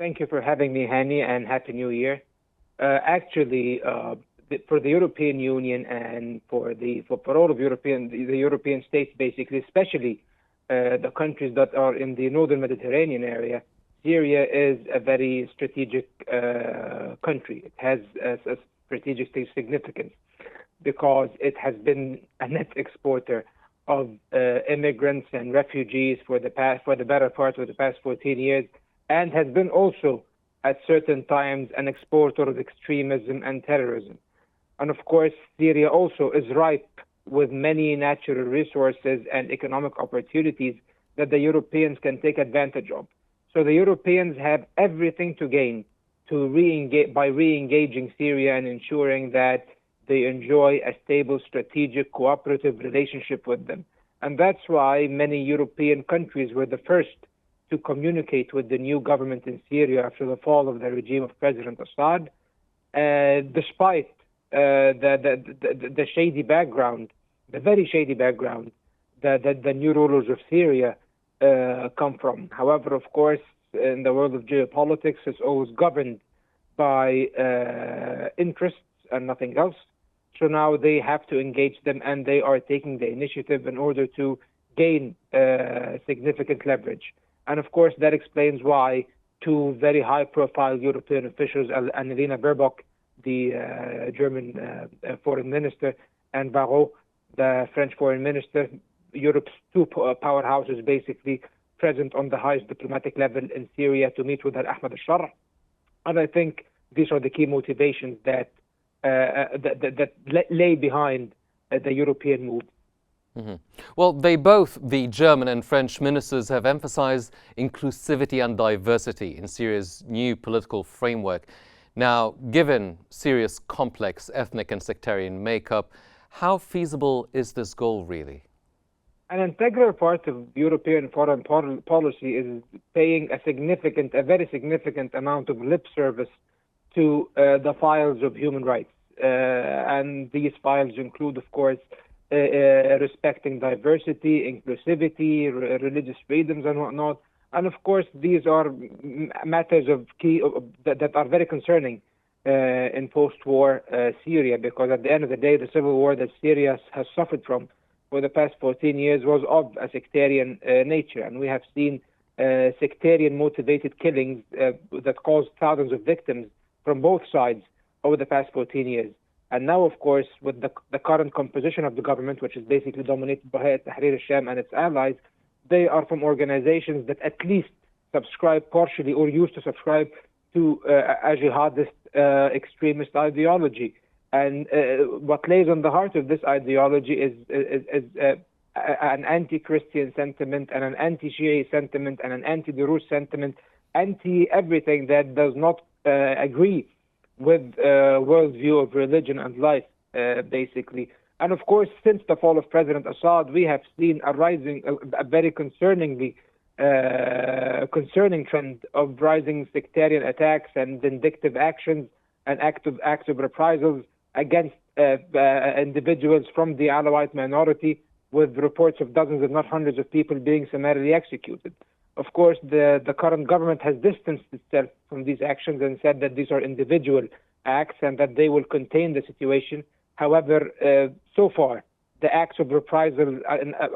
Thank you for having me, Hani, and Happy New Year. Actually, for the European Union and for all of the European states, basically, especially the countries that are in the northern Mediterranean area, Syria is a very strategic country. It has a strategic significance because it has been a net exporter of immigrants and refugees for the better part of the past 14 years, and has been also at certain times an exporter of extremism and terrorism. And of course, Syria also is ripe with many natural resources and economic opportunities that the Europeans can take advantage of. So the Europeans have everything to gain by re-engaging Syria and ensuring that they enjoy a stable, strategic, cooperative relationship with them. And that's why many European countries were the first to communicate with the new government in Syria after the fall of the regime of President Assad, despite the shady background, the very shady background that the new rulers of Syria come from. However, of course, in the world of geopolitics, it's always governed by interests and nothing else. So now they have to engage them, and they are taking the initiative in order to gain significant leverage. And of course, that explains why two very high-profile European officials, Annalena Baerbock, the German foreign minister, and Barrot, the French foreign minister, Europe's two powerhouses, basically present on the highest diplomatic level in Syria to meet with Ahmed al-Shar. And I think these are the key motivations that lay behind the European move. Mm-hmm. Well, the German and French ministers, have emphasized inclusivity and diversity in Syria's new political framework. Now, given Syria's complex ethnic and sectarian makeup, how feasible is this goal really? An integral part of European foreign policy is paying a very significant amount of lip service to the files of human rights. And these files include, of course, respecting diversity, inclusivity, religious freedoms, and whatnot. And of course, these are matters that are very concerning in post-war Syria, because at the end of the day, the civil war that Syria has suffered from for the past 14 years was of a sectarian nature. And we have seen sectarian-motivated killings that caused thousands of victims from both sides over the past 14 years. And now, of course, with the current composition of the government, which is basically dominated by Hayat Tahrir al-Sham and its allies, they are from organizations that at least subscribe partially or used to subscribe to a jihadist extremist ideology. And what lays on the heart of this ideology is an anti-Christian sentiment and an anti-Shia sentiment and an anti-Druze sentiment, anti-everything that does not agree with worldview of religion and life, basically. And of course, since the fall of President Assad, we have seen a very concerning trend of rising sectarian attacks and vindictive actions and acts of reprisals against individuals from the Alawite minority, with reports of dozens, if not hundreds, of people being summarily executed. Of course, the current government has distanced itself from these actions and said that these are individual acts and that they will contain the situation. However, so far, the acts of reprisal,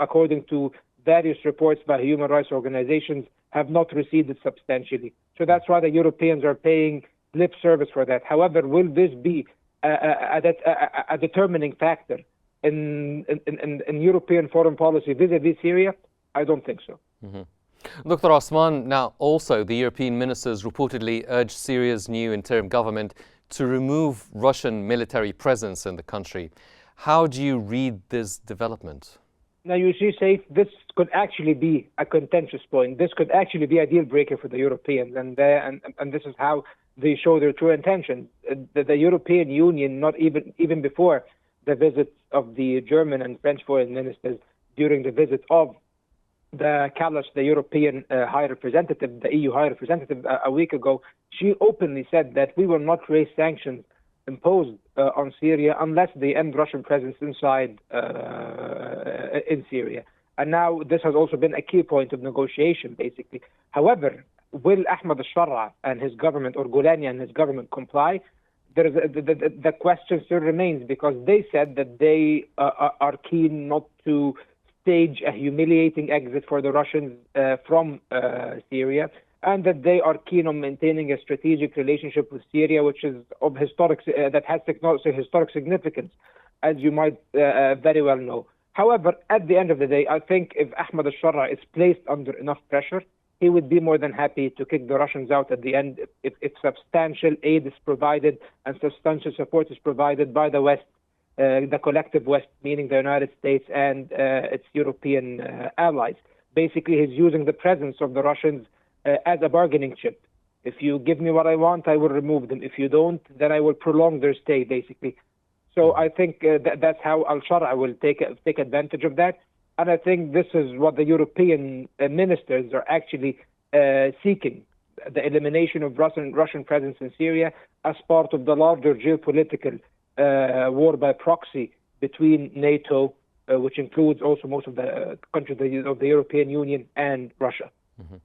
according to various reports by human rights organizations, have not receded substantially. So that's why the Europeans are paying lip service for that. However, will this be a determining factor in European foreign policy vis-a-vis Syria? I don't think so. Mm-hmm. Dr. Osman, now also the European ministers reportedly urged Syria's new interim government to remove Russian military presence in the country. How do you read this development? Now, you see, Saif, this could actually be a contentious point. This could actually be a deal breaker for the Europeans, and this is how they show their true intentions. The European Union, not even before the visits of the German and French foreign ministers, during the visit of the Kallas, the European High Representative, the EU High Representative, a week ago, she openly said that we will not raise sanctions imposed on Syria unless they end Russian presence inside in Syria. And now this has also been a key point of negotiation, basically. However, will Ahmad al-Sharra and his government, or Golani and his government, comply? The question still remains, because they said that they are keen not to stage a humiliating exit for the Russians from Syria, and that they are keen on maintaining a strategic relationship with Syria, which is of that has historic significance, as you might very well know. However, at the end of the day, I think if Ahmad al-Sharra is placed under enough pressure, he would be more than happy to kick the Russians out at the end if substantial aid is provided and substantial support is provided by the West, the collective West, meaning the United States and its European allies. Basically, he's using the presence of the Russians as a bargaining chip. If you give me what I want, I will remove them. If you don't, then I will prolong their stay, basically. So I think that's how al-Sharra will take advantage of that. And I think this is what the European ministers are actually seeking, the elimination of Russian presence in Syria as part of the larger geopolitical war by proxy between NATO, which includes also most of the countries of the European Union, and Russia. Mm-hmm.